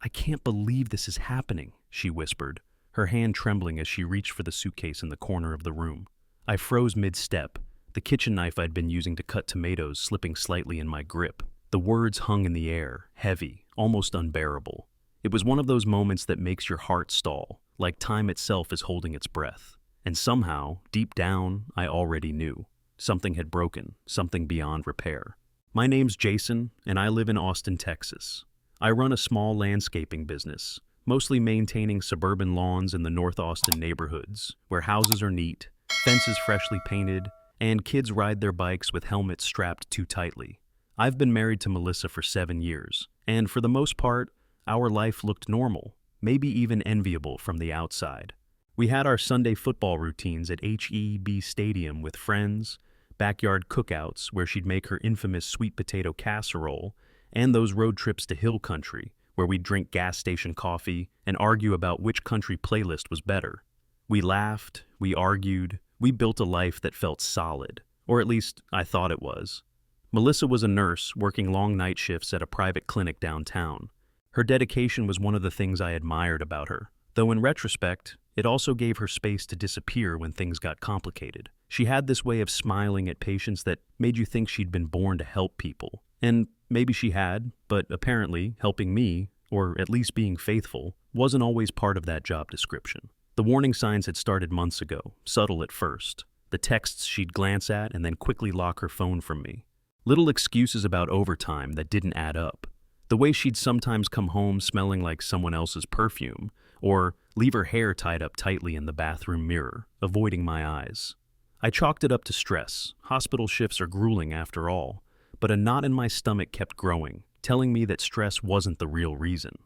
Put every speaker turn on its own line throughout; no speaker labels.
I can't believe this is happening, she whispered, her hand trembling as she reached for the suitcase in the corner of the room. I froze mid-step, the kitchen knife I'd been using to cut tomatoes slipping slightly in my grip. The words hung in the air, heavy, almost unbearable. It was one of those moments that makes your heart stall, like time itself is holding its breath. And somehow, deep down, I already knew. Something had broken, something beyond repair. My name's Jason, and I live in Austin, Texas. I run a small landscaping business, mostly maintaining suburban lawns in the North Austin neighborhoods, where houses are neat, fences freshly painted, and kids ride their bikes with helmets strapped too tightly. I've been married to Melissa for 7 years, and for the most part, our life looked normal, maybe even enviable from the outside. We had our Sunday football routines at HEB Stadium with friends, backyard cookouts where she'd make her infamous sweet potato casserole, and those road trips to Hill Country where we'd drink gas station coffee and argue about which country playlist was better. We laughed, we argued, we built a life that felt solid, or at least I thought it was. Melissa was a nurse working long night shifts at a private clinic downtown. Her dedication was one of the things I admired about her, though in retrospect, it also gave her space to disappear when things got complicated. She had this way of smiling at patients that made you think she'd been born to help people. And maybe she had, but apparently helping me, or at least being faithful, wasn't always part of that job description. The warning signs had started months ago, subtle at first. The texts she'd glance at and then quickly lock her phone from me. Little excuses about overtime that didn't add up. The way she'd sometimes come home smelling like someone else's perfume, or leave her hair tied up tightly in the bathroom mirror, avoiding my eyes. I chalked it up to stress. Hospital shifts are grueling after all, but a knot in my stomach kept growing, telling me that stress wasn't the real reason.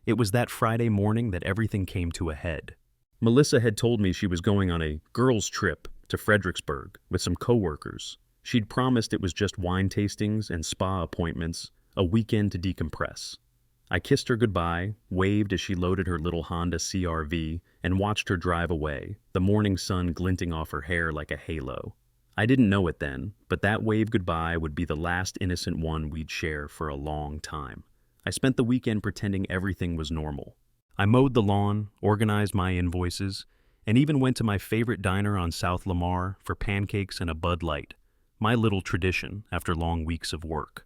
It was that Friday morning that everything came to a head. Melissa had told me she was going on a girls' trip to Fredericksburg with some coworkers. She'd promised it was just wine tastings and spa appointments, a weekend to decompress. I kissed her goodbye, waved as she loaded her little Honda CR-V, and watched her drive away, the morning sun glinting off her hair like a halo. I didn't know it then, but that wave goodbye would be the last innocent one we'd share for a long time. I spent the weekend pretending everything was normal. I mowed the lawn, organized my invoices, and even went to my favorite diner on South Lamar for pancakes and a Bud Light, my little tradition after long weeks of work.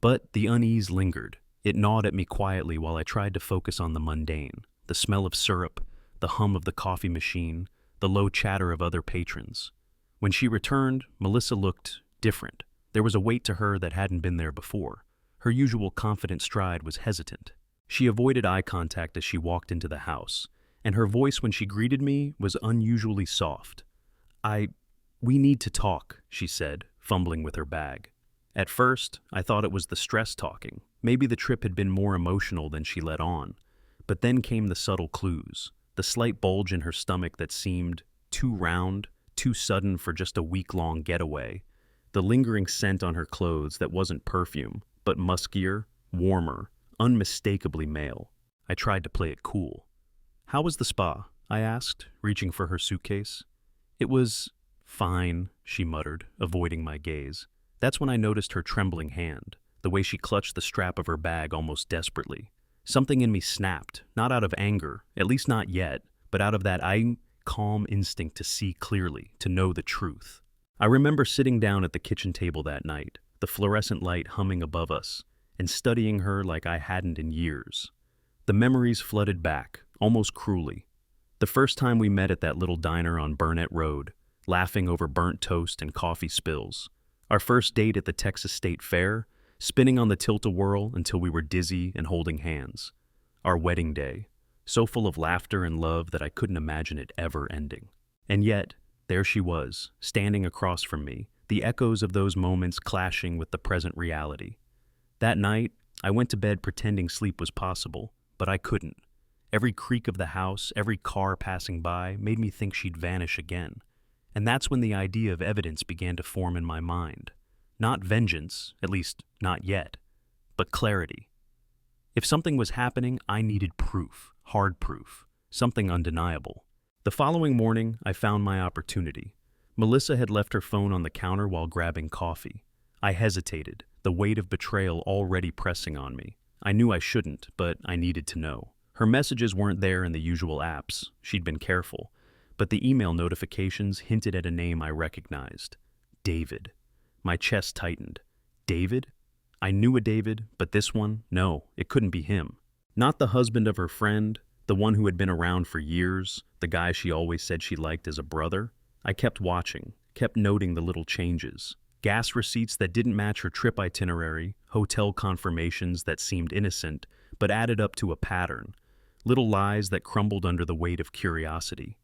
But the unease lingered. It gnawed at me quietly while I tried to focus on the mundane, the smell of syrup, the hum of the coffee machine, the low chatter of other patrons. When she returned, Melissa looked different. There was a weight to her that hadn't been there before. Her usual confident stride was hesitant. She avoided eye contact as she walked into the house, and her voice when she greeted me was unusually soft. We need to talk, she said, fumbling with her bag. At first, I thought it was the stress talking. Maybe the trip had been more emotional than she let on. But then came the subtle clues, the slight bulge in her stomach that seemed too round, too sudden for just a week-long getaway, the lingering scent on her clothes that wasn't perfume, but muskier, warmer, unmistakably male. I tried to play it cool. "How was the spa?" I asked, reaching for her suitcase. "It was fine," she muttered, avoiding my gaze. That's when I noticed her trembling hand, the way she clutched the strap of her bag almost desperately. Something in me snapped, not out of anger, at least not yet, but out of that calm instinct to see clearly, to know the truth. I remember sitting down at the kitchen table that night, the fluorescent light humming above us, and studying her like I hadn't in years. The memories flooded back, almost cruelly. The first time we met at that little diner on Burnett Road, laughing over burnt toast and coffee spills. Our first date at the Texas State Fair, spinning on the tilt-a-whirl until we were dizzy and holding hands. Our wedding day, so full of laughter and love that I couldn't imagine it ever ending. And yet, there she was, standing across from me, the echoes of those moments clashing with the present reality. That night, I went to bed pretending sleep was possible, but I couldn't. Every creak of the house, every car passing by, made me think she'd vanish again. And that's when the idea of evidence began to form in my mind. Not vengeance, at least not yet, but clarity. If something was happening, I needed proof, hard proof, something undeniable. The following morning, I found my opportunity. Melissa had left her phone on the counter while grabbing coffee. I hesitated, the weight of betrayal already pressing on me. I knew I shouldn't, but I needed to know. Her messages weren't there in the usual apps. She'd been careful. But the email notifications hinted at a name I recognized. David. My chest tightened. David? I knew a David, but this one? No, it couldn't be him. Not the husband of her friend, the one who had been around for years, the guy she always said she liked as a brother. I kept watching, kept noting the little changes. Gas receipts that didn't match her trip itinerary, hotel confirmations that seemed innocent, but added up to a pattern. Little lies that crumbled under the weight of curiosity.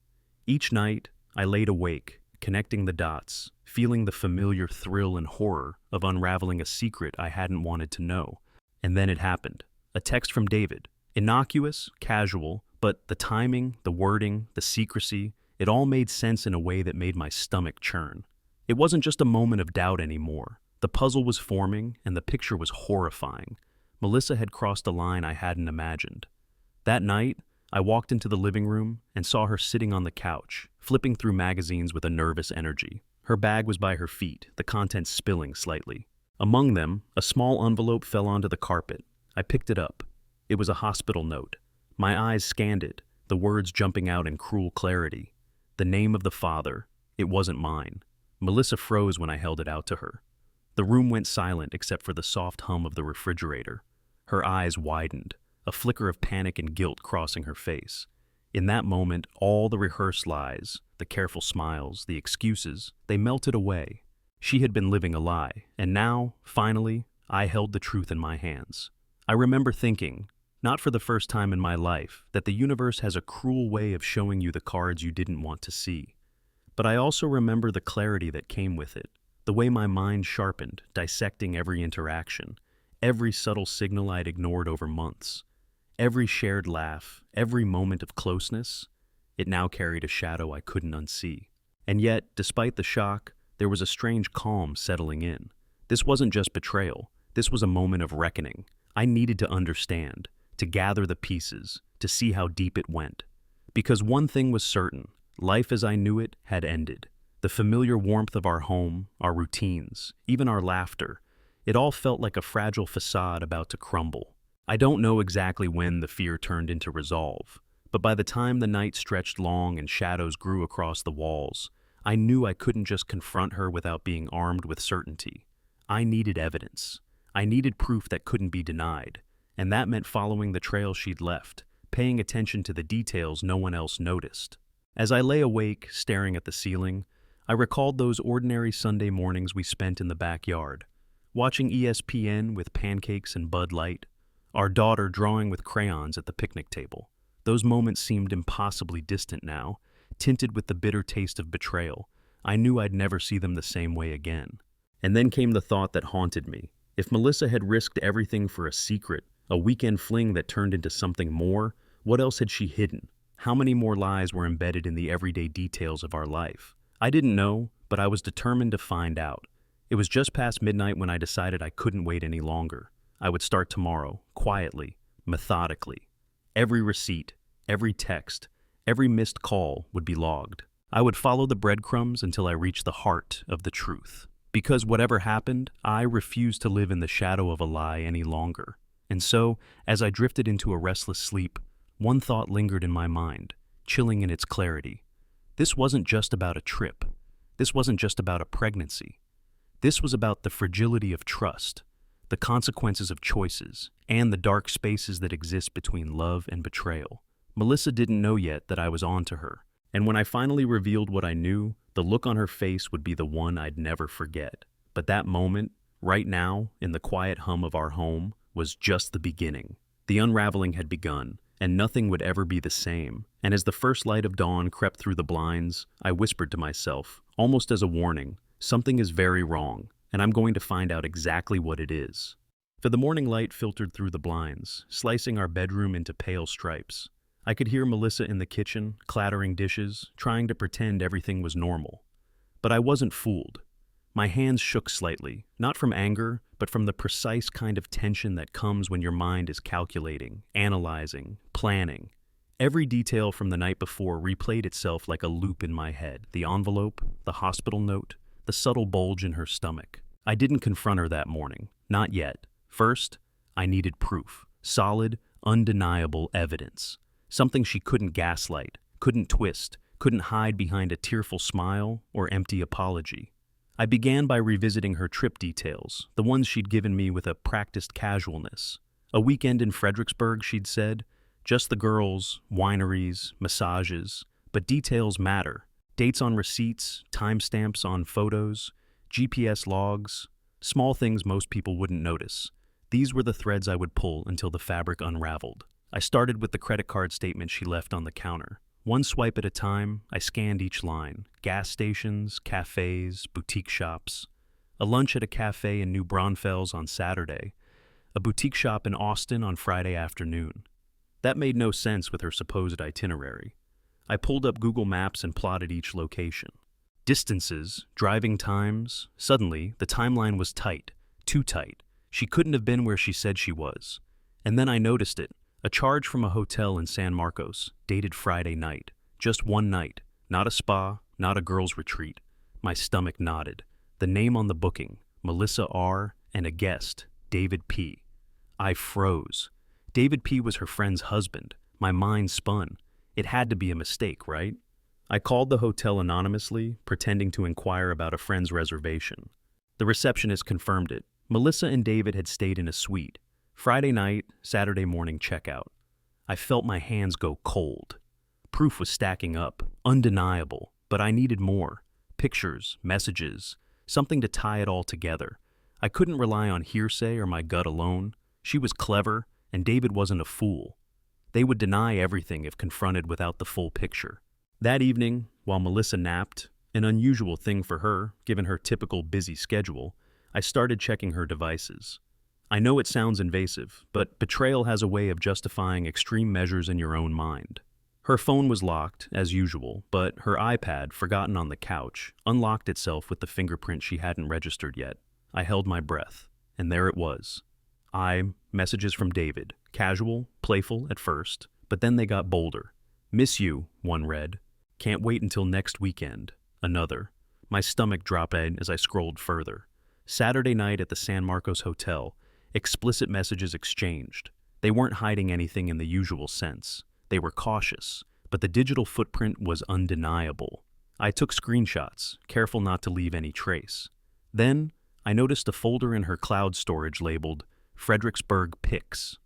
Each night, I laid awake, connecting the dots, feeling the familiar thrill and horror of unraveling a secret I hadn't wanted to know. And then it happened. A text from David. Innocuous, casual, but the timing, the wording, the secrecy, it all made sense in a way that made my stomach churn. It wasn't just a moment of doubt anymore. The puzzle was forming, and the picture was horrifying. Melissa had crossed a line I hadn't imagined. That night, I walked into the living room and saw her sitting on the couch, flipping through magazines with a nervous energy. Her bag was by her feet, the contents spilling slightly. Among them, a small envelope fell onto the carpet. I picked it up. It was a hospital note. My eyes scanned it, the words jumping out in cruel clarity. The name of the father. It wasn't mine. Melissa froze when I held it out to her. The room went silent except for the soft hum of the refrigerator. Her eyes widened, a flicker of panic and guilt crossing her face. In that moment, all the rehearsed lies, the careful smiles, the excuses, they melted away. She had been living a lie, and now, finally, I held the truth in my hands. I remember thinking, not for the first time in my life, that the universe has a cruel way of showing you the cards you didn't want to see. But I also remember the clarity that came with it, the way my mind sharpened, dissecting every interaction, every subtle signal I'd ignored over months. Every shared laugh, every moment of closeness, it now carried a shadow I couldn't unsee. And yet, despite the shock, there was a strange calm settling in. This wasn't just betrayal. This was a moment of reckoning. I needed to understand, to gather the pieces, to see how deep it went. Because one thing was certain, life as I knew it had ended. The familiar warmth of our home, our routines, even our laughter, it all felt like a fragile facade about to crumble. I don't know exactly when the fear turned into resolve, but by the time the night stretched long and shadows grew across the walls, I knew I couldn't just confront her without being armed with certainty. I needed evidence. I needed proof that couldn't be denied, and that meant following the trail she'd left, paying attention to the details no one else noticed. As I lay awake, staring at the ceiling, I recalled those ordinary Sunday mornings we spent in the backyard, watching ESPN with pancakes and Bud Light, our daughter drawing with crayons at the picnic table. Those moments seemed impossibly distant now, tinted with the bitter taste of betrayal. I knew I'd never see them the same way again. And then came the thought that haunted me. If Melissa had risked everything for a secret, a weekend fling that turned into something more, what else had she hidden? How many more lies were embedded in the everyday details of our life? I didn't know, but I was determined to find out. It was just past midnight when I decided I couldn't wait any longer. I would start tomorrow, quietly, methodically. Every receipt, every text, every missed call would be logged. I would follow the breadcrumbs until I reached the heart of the truth. Because whatever happened, I refused to live in the shadow of a lie any longer. And so, as I drifted into a restless sleep, one thought lingered in my mind, chilling in its clarity. This wasn't just about a trip. This wasn't just about a pregnancy. This was about the fragility of trust, the consequences of choices, and the dark spaces that exist between love and betrayal. Melissa didn't know yet that I was on to her, and when I finally revealed what I knew, the look on her face would be the one I'd never forget. But that moment, right now, in the quiet hum of our home, was just the beginning. The unraveling had begun, and nothing would ever be the same. And as the first light of dawn crept through the blinds, I whispered to myself, almost as a warning, something is very wrong, and I'm going to find out exactly what it is. For the morning light filtered through the blinds, slicing our bedroom into pale stripes. I could hear Melissa in the kitchen, clattering dishes, trying to pretend everything was normal. But I wasn't fooled. My hands shook slightly, not from anger, but from the precise kind of tension that comes when your mind is calculating, analyzing, planning. Every detail from the night before replayed itself like a loop in my head. The envelope, the hospital note, the subtle bulge in her stomach. I didn't confront her that morning. Not yet. First, I needed proof. Solid, undeniable evidence. Something she couldn't gaslight, couldn't twist, couldn't hide behind a tearful smile or empty apology. I began by revisiting her trip details, the ones she'd given me with a practiced casualness. A weekend in Fredericksburg, she'd said. Just the girls, wineries, massages. But details matter. Dates on receipts, timestamps on photos, GPS logs, small things most people wouldn't notice. These were the threads I would pull until the fabric unraveled. I started with the credit card statement she left on the counter. One swipe at a time, I scanned each line. Gas stations, cafes, boutique shops. A lunch at a cafe in New Braunfels on Saturday. A boutique shop in Austin on Friday afternoon. That made no sense with her supposed itinerary. I pulled up Google Maps and plotted each location. Distances, driving times. Suddenly, the timeline was tight. Too tight. She couldn't have been where she said she was. And then I noticed it. A charge from a hotel in San Marcos, dated Friday night. Just one night. Not a spa, not a girls' retreat. My stomach nodded. The name on the booking, Melissa R., and a guest, David P. I froze. David P. was her friend's husband. My mind spun. It had to be a mistake, right? I called the hotel anonymously, pretending to inquire about a friend's reservation. The receptionist confirmed it. Melissa and David had stayed in a suite. Friday night, Saturday morning checkout. I felt my hands go cold. Proof was stacking up, undeniable, but I needed more. Pictures, messages, something to tie it all together. I couldn't rely on hearsay or my gut alone. She was clever, and David wasn't a fool. They would deny everything if confronted without the full picture. That evening, while Melissa napped, an unusual thing for her, given her typical busy schedule, I started checking her devices. I know it sounds invasive, but betrayal has a way of justifying extreme measures in your own mind. Her phone was locked, as usual, but her iPad, forgotten on the couch, unlocked itself with the fingerprint she hadn't registered yet. I held my breath, and there it was. Messages from David. Casual, playful at first, but then they got bolder. Miss you, one read. Can't wait until next weekend, another. My stomach dropped as I scrolled further. Saturday night at the San Marcos Hotel. Explicit messages exchanged. They weren't hiding anything in the usual sense. They were cautious, but the digital footprint was undeniable. I took screenshots, careful not to leave any trace. Then, I noticed a folder in her cloud storage labeled Fredericksburg Pics.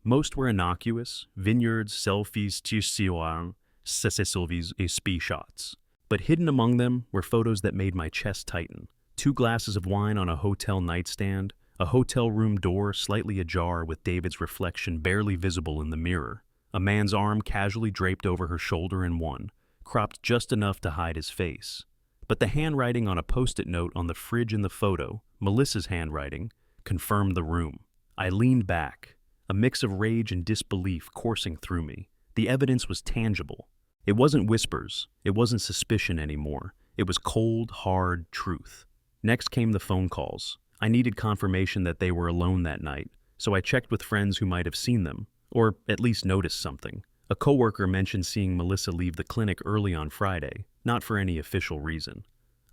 Most were innocuous, vineyards, selfies, tissues, selfies, sp shots. But hidden among them were photos that made my chest tighten. 2 glasses of wine on a hotel nightstand, a hotel room door slightly ajar with David's reflection barely visible in the mirror, a man's arm casually draped over her shoulder in one, cropped just enough to hide his face. But the handwriting on a post-it note on the fridge in the photo, Melissa's handwriting, confirmed the room. I leaned back, a mix of rage and disbelief coursing through me. The evidence was tangible. It wasn't whispers, it wasn't suspicion anymore. It was cold, hard truth. Next came the phone calls. I needed confirmation that they were alone that night, so I checked with friends who might have seen them, or at least noticed something. A coworker mentioned seeing Melissa leave the clinic early on Friday, not for any official reason.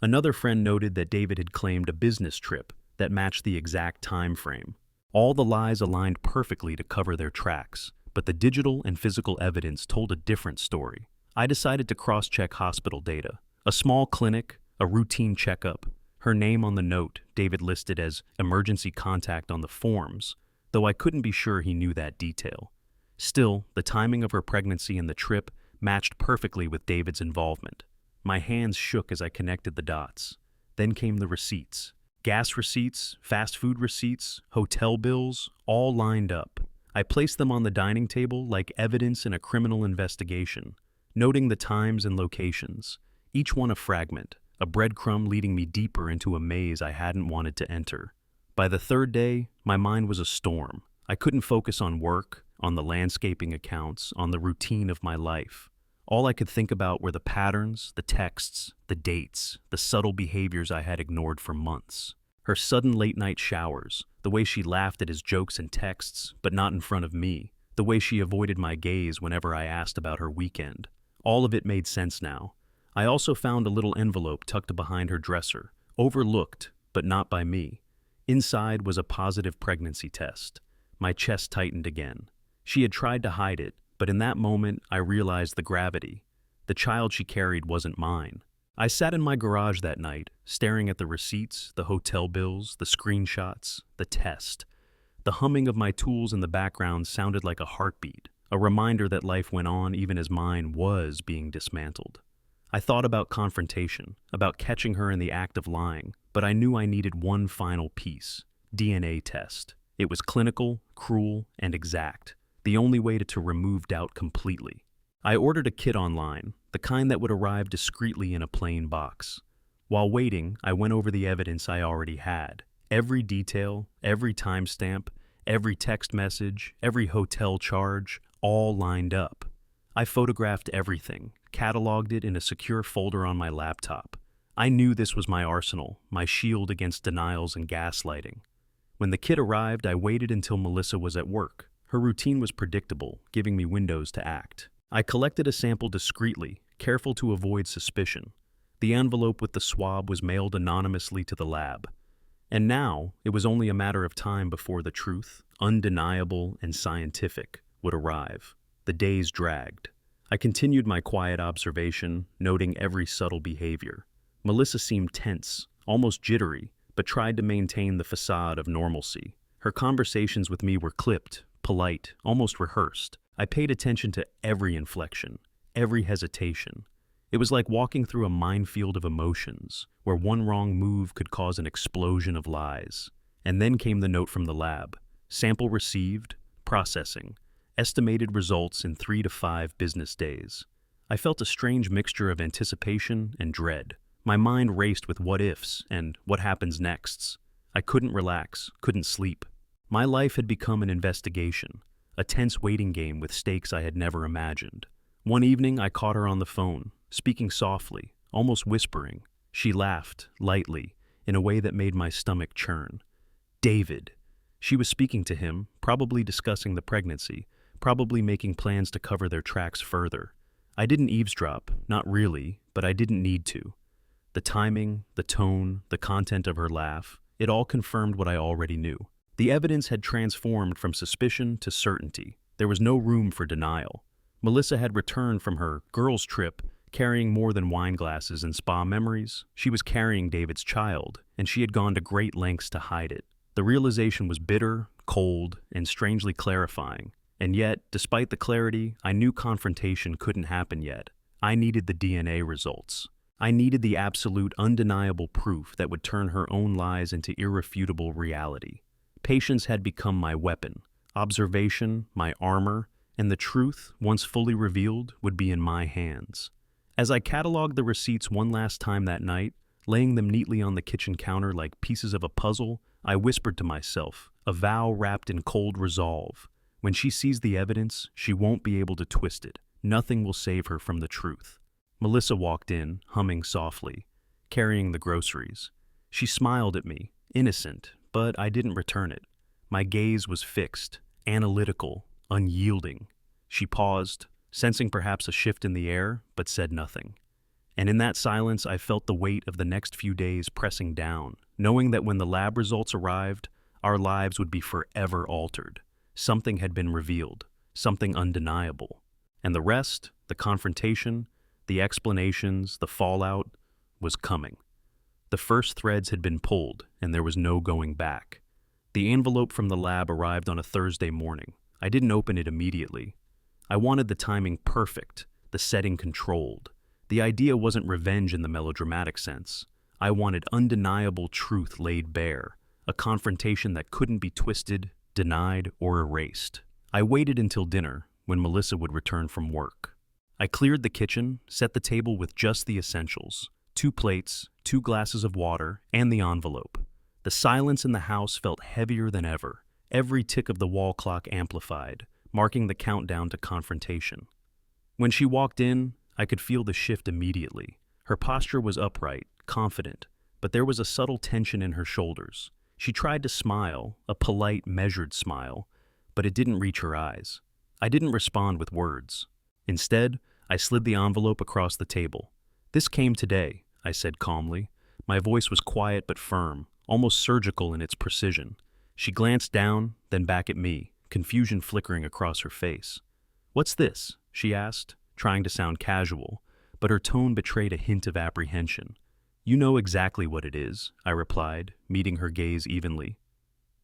Another friend noted that David had claimed a business trip that matched the exact time frame. All the lies aligned perfectly to cover their tracks, but the digital and physical evidence told a different story. I decided to cross-check hospital data. A small clinic, a routine checkup. Her name on the note, David listed as emergency contact on the forms, though I couldn't be sure he knew that detail. Still, the timing of her pregnancy and the trip matched perfectly with David's involvement. My hands shook as I connected the dots. Then came the receipts. Gas receipts, fast food receipts, hotel bills, all lined up. I placed them on the dining table like evidence in a criminal investigation, noting the times and locations, each one a fragment, a breadcrumb leading me deeper into a maze I hadn't wanted to enter. By the 3rd day, my mind was a storm. I couldn't focus on work, on the landscaping accounts, on the routine of my life. All I could think about were the patterns, the texts, the dates, the subtle behaviors I had ignored for months. Her sudden late-night showers, the way she laughed at his jokes and texts, but not in front of me, the way she avoided my gaze whenever I asked about her weekend. All of it made sense now. I also found a little envelope tucked behind her dresser, overlooked, but not by me. Inside was a positive pregnancy test. My chest tightened again. She had tried to hide it, but in that moment I realized the gravity. The child she carried wasn't mine. I sat in my garage that night, staring at the receipts, the hotel bills, the screenshots, the test. The humming of my tools in the background sounded like a heartbeat, a reminder that life went on even as mine was being dismantled. I thought about confrontation, about catching her in the act of lying, but I knew I needed one final piece: DNA test. It was clinical, cruel, and exact, the only way to remove doubt completely. I ordered a kit online, the kind that would arrive discreetly in a plain box. While waiting, I went over the evidence I already had. Every detail, every timestamp, every text message, every hotel charge, all lined up. I photographed everything, cataloged it in a secure folder on my laptop. I knew this was my arsenal, my shield against denials and gaslighting. When the kit arrived, I waited until Melissa was at work. Her routine was predictable, giving me windows to act. I collected a sample discreetly, careful to avoid suspicion. The envelope with the swab was mailed anonymously to the lab. And now, it was only a matter of time before the truth, undeniable and scientific, would arrive. The days dragged. I continued my quiet observation, noting every subtle behavior. Melissa seemed tense, almost jittery, but tried to maintain the facade of normalcy. Her conversations with me were clipped, polite, almost rehearsed. I paid attention to every inflection, every hesitation. It was like walking through a minefield of emotions, where one wrong move could cause an explosion of lies. And then came the note from the lab. Sample received, processing. Estimated results in 3 to 5 business days. I felt a strange mixture of anticipation and dread. My mind raced with what-ifs and what happens nexts. I couldn't relax, couldn't sleep. My life had become an investigation, a tense waiting game with stakes I had never imagined. One evening, I caught her on the phone, speaking softly, almost whispering. She laughed, lightly, in a way that made my stomach churn. David. She was speaking to him, probably discussing the pregnancy, probably making plans to cover their tracks further. I didn't eavesdrop, not really, but I didn't need to. The timing, the tone, the content of her laugh, it all confirmed what I already knew. The evidence had transformed from suspicion to certainty. There was no room for denial. Melissa had returned from her girls' trip, carrying more than wine glasses and spa memories. She was carrying David's child, and she had gone to great lengths to hide it. The realization was bitter, cold, and strangely clarifying. And yet, despite the clarity, I knew confrontation couldn't happen yet. I needed the DNA results. I needed the absolute, undeniable proof that would turn her own lies into irrefutable reality. Patience had become my weapon, observation, my armor, and the truth, once fully revealed, would be in my hands. As I cataloged the receipts one last time that night, laying them neatly on the kitchen counter like pieces of a puzzle, I whispered to myself, a vow wrapped in cold resolve. When she sees the evidence, she won't be able to twist it. Nothing will save her from the truth. Melissa walked in, humming softly, carrying the groceries. She smiled at me, innocent, but I didn't return it. My gaze was fixed, analytical, unyielding. She paused, sensing perhaps a shift in the air, but said nothing. And in that silence, I felt the weight of the next few days pressing down, knowing that when the lab results arrived, our lives would be forever altered. Something had been revealed, something undeniable. And the rest, the confrontation, the explanations, the fallout, was coming. The first threads had been pulled, and there was no going back. The envelope from the lab arrived on a Thursday morning. I didn't open it immediately. I wanted the timing perfect, the setting controlled. The idea wasn't revenge in the melodramatic sense. I wanted undeniable truth laid bare, a confrontation that couldn't be twisted, denied, or erased. I waited until dinner, when Melissa would return from work. I cleared the kitchen, set the table with just the essentials: 2 plates, 2 glasses of water, and the envelope. The silence in the house felt heavier than ever. Every tick of the wall clock amplified, marking the countdown to confrontation. When she walked in, I could feel the shift immediately. Her posture was upright, confident, but there was a subtle tension in her shoulders. She tried to smile, a polite, measured smile, but it didn't reach her eyes. I didn't respond with words. Instead, I slid the envelope across the table. "This came today," I said calmly. My voice was quiet but firm, almost surgical in its precision. She glanced down, then back at me, confusion flickering across her face. "What's this?" she asked, trying to sound casual, but her tone betrayed a hint of apprehension. "You know exactly what it is," I replied, meeting her gaze evenly.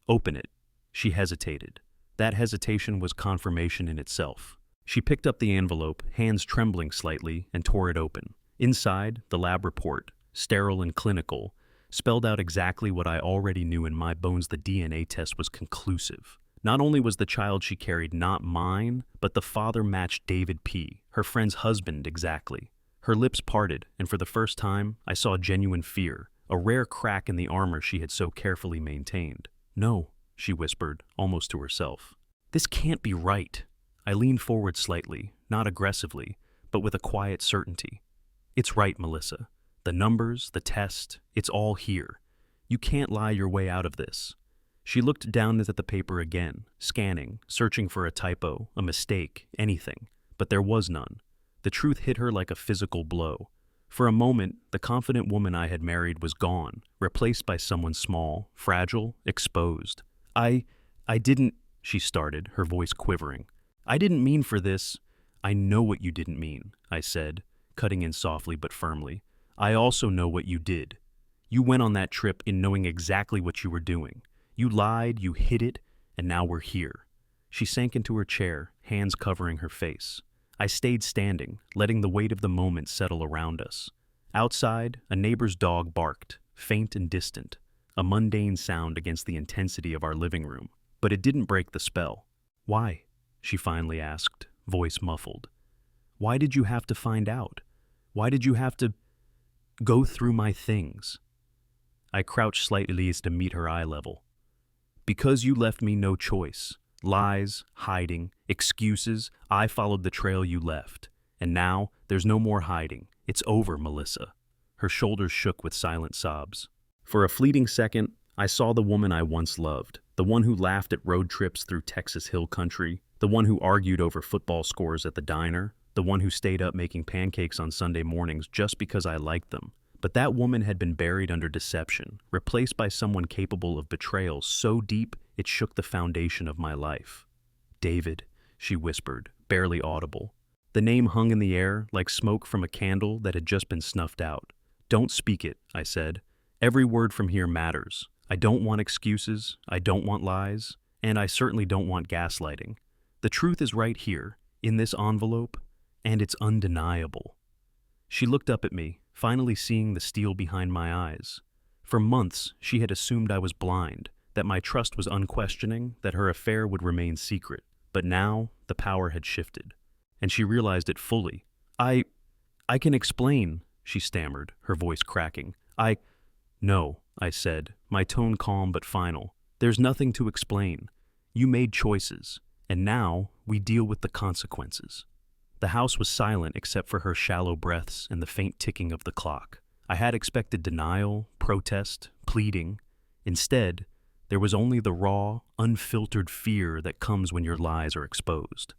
"Open it." She hesitated. That hesitation was confirmation in itself. She picked up the envelope, hands trembling slightly, and tore it open. Inside, the lab report, sterile and clinical, spelled out exactly what I already knew in my bones. The DNA test was conclusive. Not only was the child she carried not mine, but the father matched David P., her friend's husband exactly. Her lips parted, and for the first time, I saw genuine fear, a rare crack in the armor she had so carefully maintained. "No," she whispered, almost to herself. "This can't be right." I leaned forward slightly, not aggressively, but with a quiet certainty. "It's right, Melissa. The numbers, the test, it's all here. You can't lie your way out of this." She looked down at the paper again, scanning, searching for a typo, a mistake, anything, but there was none. The truth hit her like a physical blow. For a moment, the confident woman I had married was gone, replaced by someone small, fragile, exposed. I didn't," she started, her voice quivering. "I didn't mean for this." "I know what you didn't mean," I said, cutting in softly but firmly. "I also know what you did. You went on that trip in knowing exactly what you were doing. You lied, you hid it, and now we're here." She sank into her chair, hands covering her face. I stayed standing, letting the weight of the moment settle around us. Outside, a neighbor's dog barked, faint and distant, a mundane sound against the intensity of our living room. But it didn't break the spell. "Why?" she finally asked, voice muffled. "Why did you have to find out? Why did you have to go through my things?" I crouched slightly as to meet her eye level. "Because you left me no choice. Lies, hiding, excuses, I followed the trail you left. And now, there's no more hiding. It's over, Melissa." Her shoulders shook with silent sobs. For a fleeting second, I saw the woman I once loved, the one who laughed at road trips through Texas hill country, the one who argued over football scores at the diner, the one who stayed up making pancakes on Sunday mornings just because I liked them. But that woman had been buried under deception, replaced by someone capable of betrayal so deep it shook the foundation of my life. "David," she whispered, barely audible. The name hung in the air like smoke from a candle that had just been snuffed out. "Don't speak it," I said. "Every word from here matters. I don't want excuses, I don't want lies, and I certainly don't want gaslighting. The truth is right here, in this envelope, and it's undeniable." She looked up at me, finally seeing the steel behind my eyes. For months, she had assumed I was blind, that my trust was unquestioning, that her affair would remain secret. But now, the power had shifted, and she realized it fully. I can explain," she stammered, her voice cracking. "No," I said, my tone calm but final. "There's nothing to explain. You made choices, and now we deal with the consequences." The house was silent except for her shallow breaths and the faint ticking of the clock. I had expected denial, protest, pleading. Instead, there was only the raw, unfiltered fear that comes when your lies are exposed.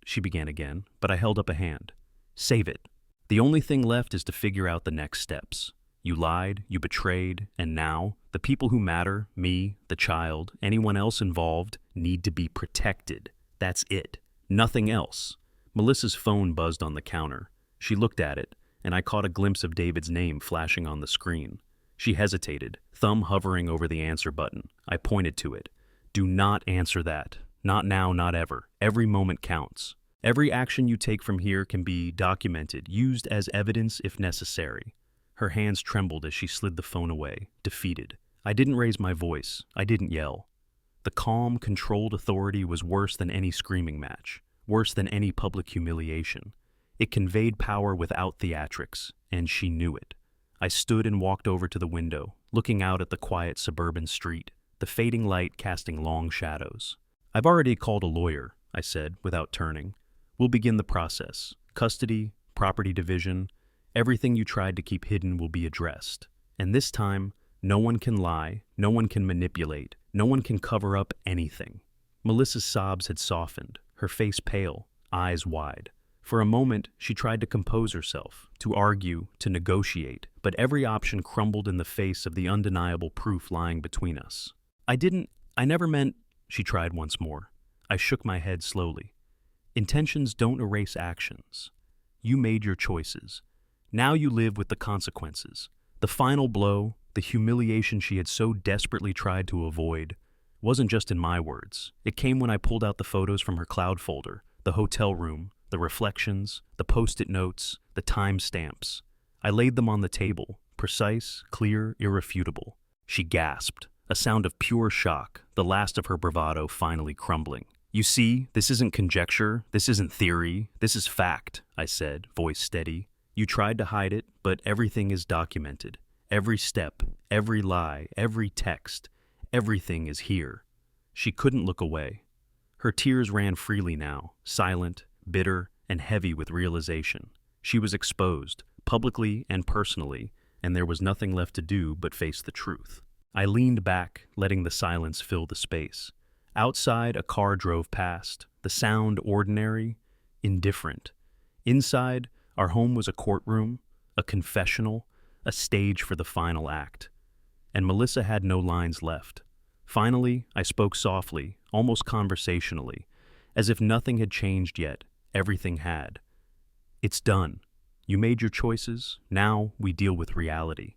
She began again, but I held up a hand. "Save it. The only thing left is to figure out the next steps. You lied, you betrayed, and now, the people who matter, me, the child, anyone else involved, need to be protected. That's it. Nothing else." Melissa's phone buzzed on the counter. She looked at it, and I caught a glimpse of David's name flashing on the screen. She hesitated, thumb hovering over the answer button. I pointed to it. "Do not answer that. Not now, not ever. Every moment counts. Every action you take from here can be documented, used as evidence if necessary." Her hands trembled as she slid the phone away, defeated. I didn't raise my voice. I didn't yell. The calm, controlled authority was worse than any screaming match, worse than any public humiliation. It conveyed power without theatrics, and she knew it. I stood and walked over to the window, looking out at the quiet suburban street, the fading light casting long shadows. "I've already called a lawyer," I said, without turning. "We'll begin the process. Custody, property division, everything you tried to keep hidden will be addressed. And this time, no one can lie, no one can manipulate, no one can cover up anything." Melissa's sobs had softened, her face pale, eyes wide. For a moment, she tried to compose herself, to argue, to negotiate, but every option crumbled in the face of the undeniable proof lying between us. I never meant, she tried once more. I shook my head slowly. Intentions don't erase actions. You made your choices. Now you live with the consequences. The final blow, the humiliation she had so desperately tried to avoid, wasn't just in my words. It came when I pulled out the photos from her cloud folder, the hotel room, the reflections, the post-it notes, the timestamps. I laid them on the table, precise, clear, irrefutable. She gasped, a sound of pure shock, the last of her bravado finally crumbling. You see, this isn't conjecture, this isn't theory, this is fact, I said, voice steady. You tried to hide it, but everything is documented. Every step, every lie, every text, everything is here. She couldn't look away. Her tears ran freely now, silent, bitter, and heavy with realization. She was exposed, publicly and personally, and there was nothing left to do but face the truth. I leaned back, letting the silence fill the space. Outside, a car drove past, the sound ordinary, indifferent. Inside, our home was a courtroom, a confessional, a stage for the final act. And Melissa had no lines left. Finally, I spoke softly, almost conversationally, as if nothing had changed yet. Everything had. It's done. You made your choices. Now we deal with reality.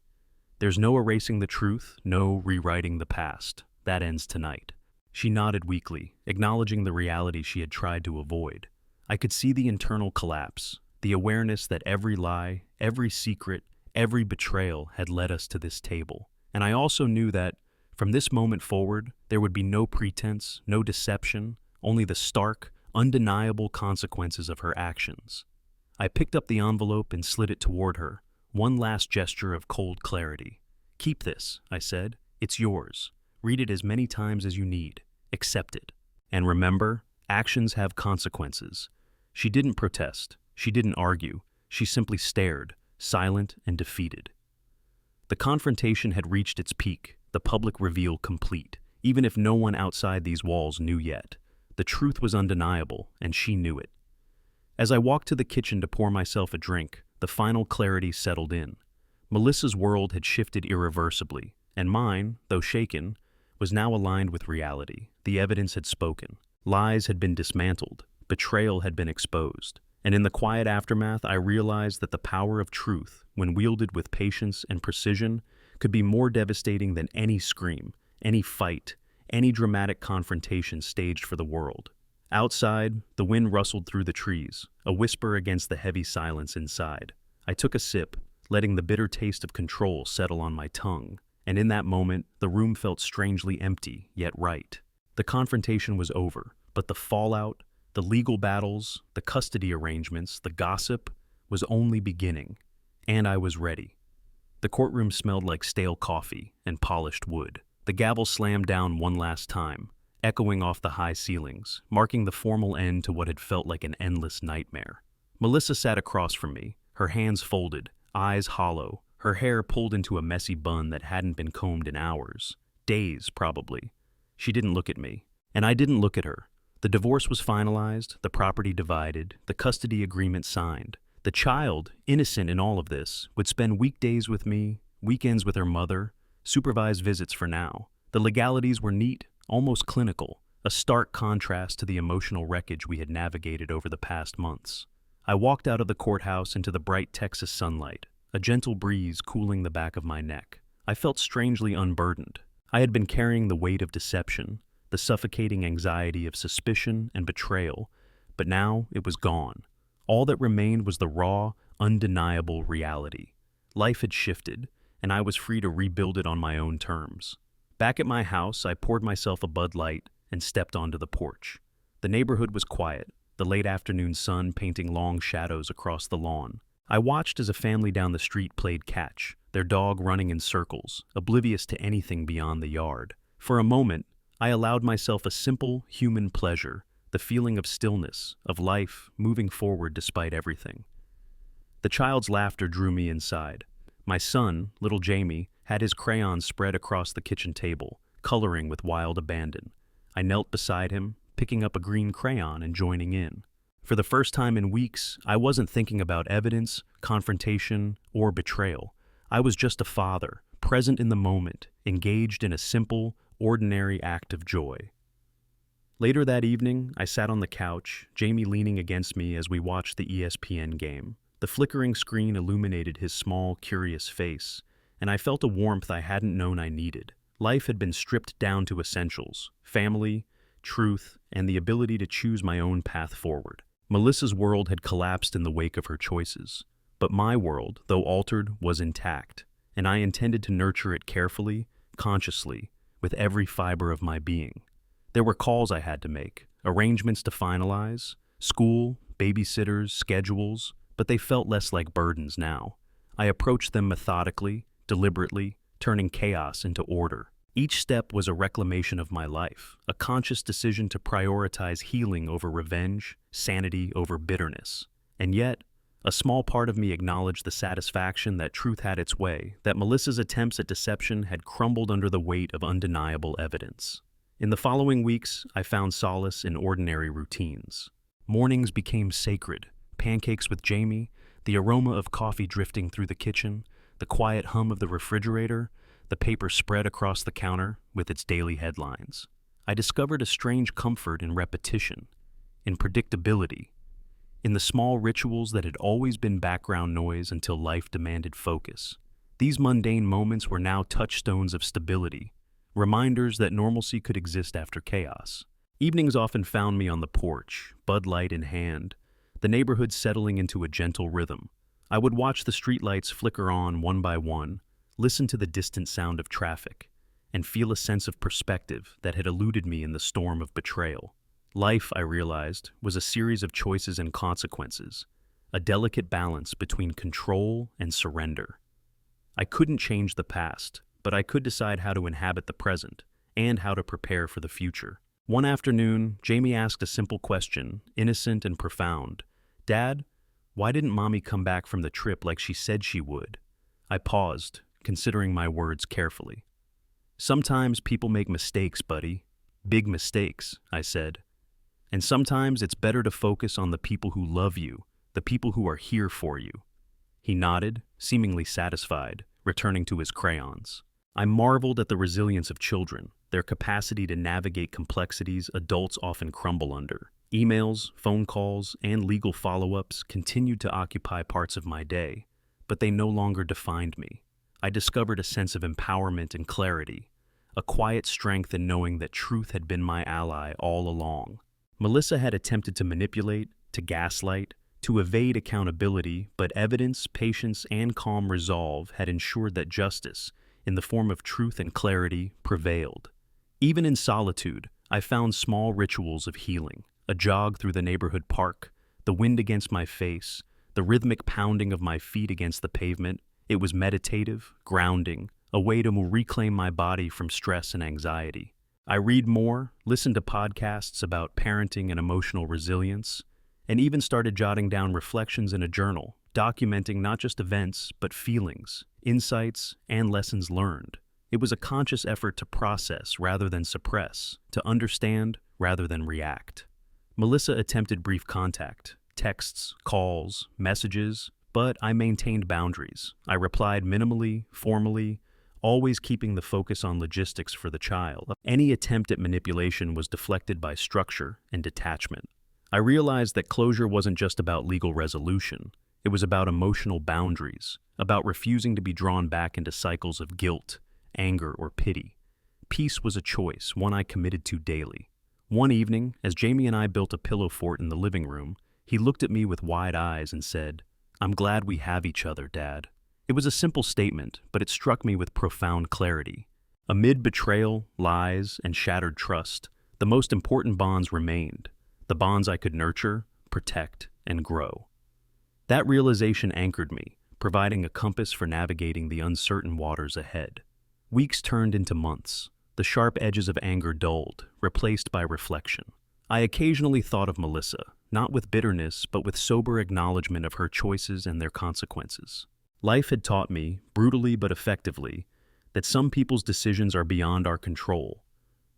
There's no erasing the truth, no rewriting the past. That ends tonight. She nodded weakly, acknowledging the reality she had tried to avoid. I could see the internal collapse, the awareness that every lie, every secret, every betrayal had led us to this table. And I also knew that, from this moment forward, there would be no pretense, no deception, only the stark, undeniable consequences of her actions. I picked up the envelope and slid it toward her, one last gesture of cold clarity. Keep this, I said. It's yours. Read it as many times as you need. Accept it. And remember, actions have consequences. She didn't protest. She didn't argue. She simply stared, silent and defeated. The confrontation had reached its peak, the public reveal complete, even if no one outside these walls knew yet. The truth was undeniable, and she knew it. As I walked to the kitchen to pour myself a drink, the final clarity settled in. Melissa's world had shifted irreversibly, and mine, though shaken, was now aligned with reality. The evidence had spoken. Lies had been dismantled. Betrayal had been exposed. And in the quiet aftermath, I realized that the power of truth, when wielded with patience and precision, could be more devastating than any scream, any fight, any dramatic confrontation staged for the world. Outside, the wind rustled through the trees, a whisper against the heavy silence inside. I took a sip, letting the bitter taste of control settle on my tongue, and in that moment, the room felt strangely empty, yet right. The confrontation was over, but the fallout, the legal battles, the custody arrangements, the gossip, was only beginning, and I was ready. The courtroom smelled like stale coffee and polished wood. The gavel slammed down one last time, echoing off the high ceilings, marking the formal end to what had felt like an endless nightmare. Melissa sat across from me, her hands folded, eyes hollow, her hair pulled into a messy bun that hadn't been combed in hours. Days, probably. She didn't look at me, and I didn't look at her. The divorce was finalized, the property divided, the custody agreement signed. The child, innocent in all of this, would spend weekdays with me, weekends with her mother, supervised visits for now. The legalities were neat, almost clinical, a stark contrast to the emotional wreckage we had navigated over the past months. I walked out of the courthouse into the bright Texas sunlight, a gentle breeze cooling the back of my neck. I felt strangely unburdened. I had been carrying the weight of deception, the suffocating anxiety of suspicion and betrayal, but now it was gone. All that remained was the raw, undeniable reality. Life had shifted, and I was free to rebuild it on my own terms. Back at my house, I poured myself a Bud Light and stepped onto the porch. The neighborhood was quiet, the late afternoon sun painting long shadows across the lawn. I watched as a family down the street played catch, their dog running in circles, oblivious to anything beyond the yard. For a moment, I allowed myself a simple human pleasure, the feeling of stillness, of life moving forward despite everything. The child's laughter drew me inside. My son, little Jamie, had his crayons spread across the kitchen table, coloring with wild abandon. I knelt beside him, picking up a green crayon and joining in. For the first time in weeks, I wasn't thinking about evidence, confrontation, or betrayal. I was just a father, present in the moment, engaged in a simple, ordinary act of joy. Later that evening, I sat on the couch, Jamie leaning against me as we watched the ESPN game. The flickering screen illuminated his small, curious face, and I felt a warmth I hadn't known I needed. Life had been stripped down to essentials: family, truth, and the ability to choose my own path forward. Melissa's world had collapsed in the wake of her choices, but my world, though altered, was intact, and I intended to nurture it carefully, consciously, with every fiber of my being. There were calls I had to make, arrangements to finalize, school, babysitters, schedules, but they felt less like burdens now. I approached them methodically, deliberately, turning chaos into order. Each step was a reclamation of my life, a conscious decision to prioritize healing over revenge, sanity over bitterness. And yet, a small part of me acknowledged the satisfaction that truth had its way, that Melissa's attempts at deception had crumbled under the weight of undeniable evidence. In the following weeks, I found solace in ordinary routines. Mornings became sacred: pancakes with Jamie, the aroma of coffee drifting through the kitchen, the quiet hum of the refrigerator, the paper spread across the counter with its daily headlines. I discovered a strange comfort in repetition, in predictability, in the small rituals that had always been background noise until life demanded focus. These mundane moments were now touchstones of stability, reminders that normalcy could exist after chaos. Evenings often found me on the porch, Bud Light in hand, the neighborhood settling into a gentle rhythm. I would watch the streetlights flicker on one by one, listen to the distant sound of traffic, and feel a sense of perspective that had eluded me in the storm of betrayal. Life, I realized, was a series of choices and consequences, a delicate balance between control and surrender. I couldn't change the past, but I could decide how to inhabit the present and how to prepare for the future. One afternoon, Jamie asked a simple question, innocent and profound. "Dad, why didn't Mommy come back from the trip like she said she would?" I paused, considering my words carefully. "Sometimes people make mistakes, buddy. Big mistakes," I said. "And sometimes it's better to focus on the people who love you, the people who are here for you." He nodded, seemingly satisfied, returning to his crayons. I marveled at the resilience of children, their capacity to navigate complexities adults often crumble under. Emails, phone calls, and legal follow-ups continued to occupy parts of my day, but they no longer defined me. I discovered a sense of empowerment and clarity, a quiet strength in knowing that truth had been my ally all along. Melissa had attempted to manipulate, to gaslight, to evade accountability, but evidence, patience, and calm resolve had ensured that justice, in the form of truth and clarity, prevailed. Even in solitude, I found small rituals of healing: a jog through the neighborhood park, the wind against my face, the rhythmic pounding of my feet against the pavement. It was meditative, grounding, a way to reclaim my body from stress and anxiety. I read more, listened to podcasts about parenting and emotional resilience, and even started jotting down reflections in a journal, documenting not just events, but feelings, insights, and lessons learned. It was a conscious effort to process rather than suppress, to understand rather than react. Melissa attempted brief contact, texts, calls, messages, but I maintained boundaries. I replied minimally, formally, always keeping the focus on logistics for the child. Any attempt at manipulation was deflected by structure and detachment. I realized that closure wasn't just about legal resolution. It was about emotional boundaries, about refusing to be drawn back into cycles of guilt, anger, or pity. Peace was a choice, one I committed to daily. One evening, as Jamie and I built a pillow fort in the living room, he looked at me with wide eyes and said, "I'm glad we have each other, Dad." It was a simple statement, but it struck me with profound clarity. Amid betrayal, lies, and shattered trust, the most important bonds remained, the bonds I could nurture, protect, and grow. That realization anchored me, providing a compass for navigating the uncertain waters ahead. Weeks turned into months. The sharp edges of anger dulled, replaced by reflection. I occasionally thought of Melissa, not with bitterness, but with sober acknowledgement of her choices and their consequences. Life had taught me, brutally but effectively, that some people's decisions are beyond our control.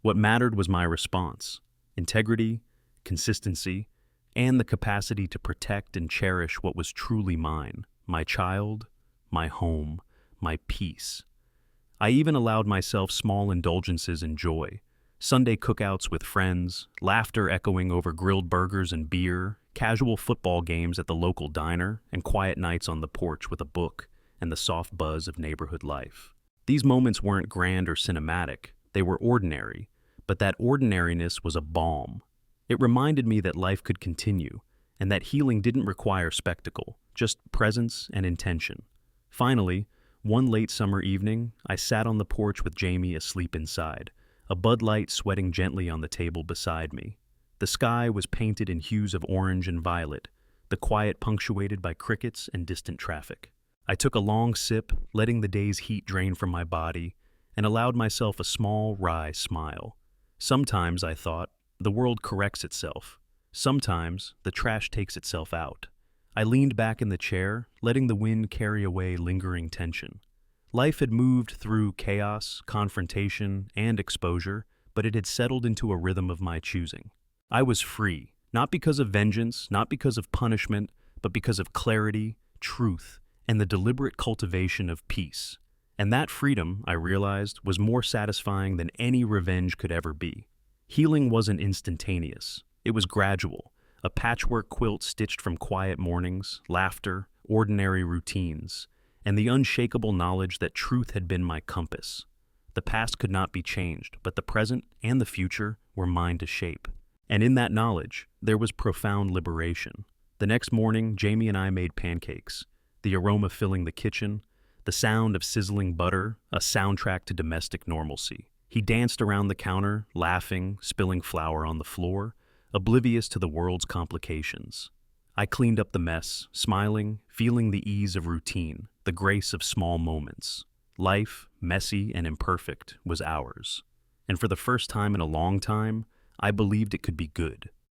What mattered was my response: integrity, consistency, and the capacity to protect and cherish what was truly mine: my child, my home, my peace. I even allowed myself small indulgences and joy. Sunday cookouts with friends, laughter echoing over grilled burgers and beer, casual football games at the local diner, and quiet nights on the porch with a book and the soft buzz of neighborhood life. These moments weren't grand or cinematic, they were ordinary, but that ordinariness was a balm. It reminded me that life could continue, and that healing didn't require spectacle, just presence and intention. Finally, one late summer evening, I sat on the porch with Jamie asleep inside, a Bud Light sweating gently on the table beside me. The sky was painted in hues of orange and violet, the quiet punctuated by crickets and distant traffic. I took a long sip, letting the day's heat drain from my body, and allowed myself a small, wry smile. Sometimes, I thought, the world corrects itself. Sometimes, the trash takes itself out. I leaned back in the chair, letting the wind carry away lingering tension. Life had moved through chaos, confrontation, and exposure, but it had settled into a rhythm of my choosing. I was free, not because of vengeance, not because of punishment, but because of clarity, truth, and the deliberate cultivation of peace. And that freedom, I realized, was more satisfying than any revenge could ever be. Healing wasn't instantaneous. It was gradual, a patchwork quilt stitched from quiet mornings, laughter, ordinary routines, and the unshakable knowledge that truth had been my compass. The past could not be changed, but the present and the future were mine to shape. And in that knowledge, there was profound liberation. The next morning, Jamie and I made pancakes, the aroma filling the kitchen, the sound of sizzling butter, a soundtrack to domestic normalcy. He danced around the counter, laughing, spilling flour on the floor, oblivious to the world's complications. I cleaned up the mess, smiling, feeling the ease of routine, the grace of small moments. Life, messy and imperfect, was ours. And for the first time in a long time, I believed it could be good.